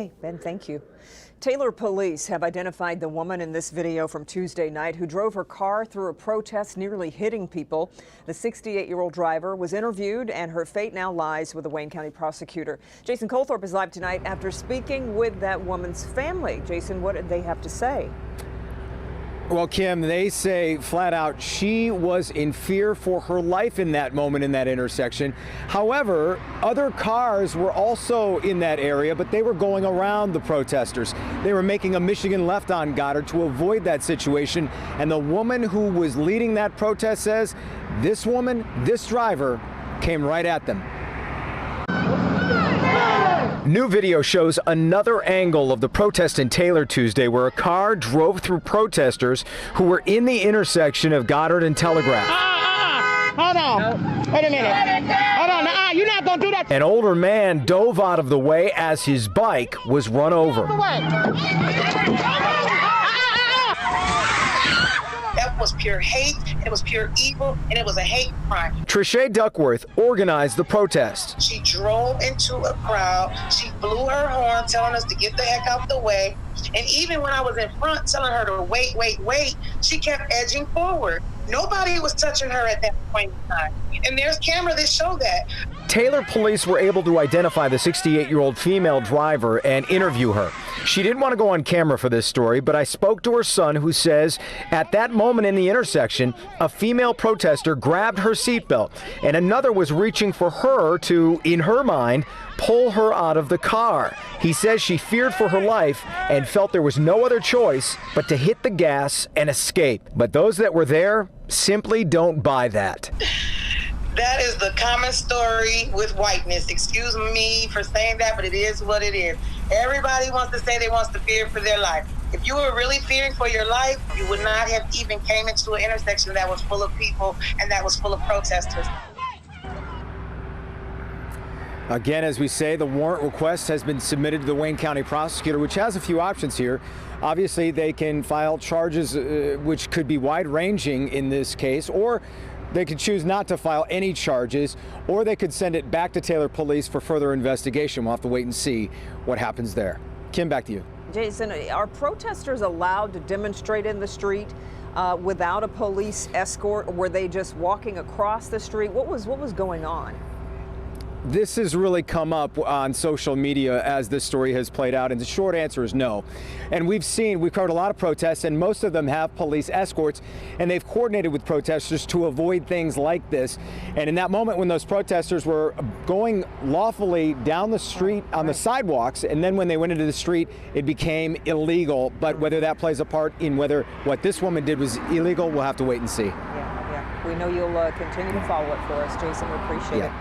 Hey, Ben, thank you. Taylor police have identified the woman in this video from Tuesday night who drove her car through a protest, nearly hitting people. The 68-year-old driver was interviewed, and her fate now lies with the Wayne County prosecutor. Jason Colthorpe is live tonight after speaking with that woman's family. Jason, what did they have to say? Well, Kim, they say flat out she was in fear for her life in that moment in that intersection. However, other cars were also in that area, but they were going around the protesters. They were making a Michigan left on Goddard to avoid that situation. And the woman who was leading that protest says this woman, this driver, came right at them. New video shows another angle of the protest in Taylor Tuesday, where a car drove through protesters who were in the intersection of Goddard and Telegraph. Hold on. Wait a minute. Hold on. You're not going to do that. An older man dove out of the way as his bike was run over. That was pure hate, it was pure evil, and it was a hate crime. Trisha Duckworth organized the protest. She drove into a crowd, she blew her horn telling us to get the heck out the way, and even when I was in front telling her to wait, she kept edging forward. Nobody was touching her at that point in time. And there's camera that show that. Taylor police were able to identify the 68-year-old female driver and interview her. She didn't want to go on camera for this story, but I spoke to her son, who says at that moment in the intersection, a female protester grabbed her seatbelt and another was reaching for her to, in her mind, pull her out of the car. He says she feared for her life and felt there was no other choice but to hit the gas and escape. But those that were there simply don't buy that. That is the common story with whiteness. Excuse me for saying that, but it is what it is. Everybody wants to say they want to fear for their life. If you were really fearing for your life, you would not have even came into an intersection that was full of people and that was full of protesters. Again, as we say, the warrant request has been submitted to the Wayne County prosecutor, which has a few options here. Obviously, they can file charges which could be wide-ranging in this case, or they could choose not to file any charges, or they could send it back to Taylor Police for further investigation. We'll have to wait and see what happens there. Kim, back to you. Jason, are protesters allowed to demonstrate in the street without a police escort, or were they just walking across the street? What was going on? This has really come up on social media as this story has played out, and the short answer is no. And we've covered a lot of protests, and most of them have police escorts, and they've coordinated with protesters to avoid things like this. And in that moment when those protesters were going lawfully down the street on the sidewalks, and then when they went into the street, it became illegal. But whether that plays a part in whether what this woman did was illegal, we'll have to wait and see. Yeah. We know you'll continue to follow it for us, Jason. We appreciate it.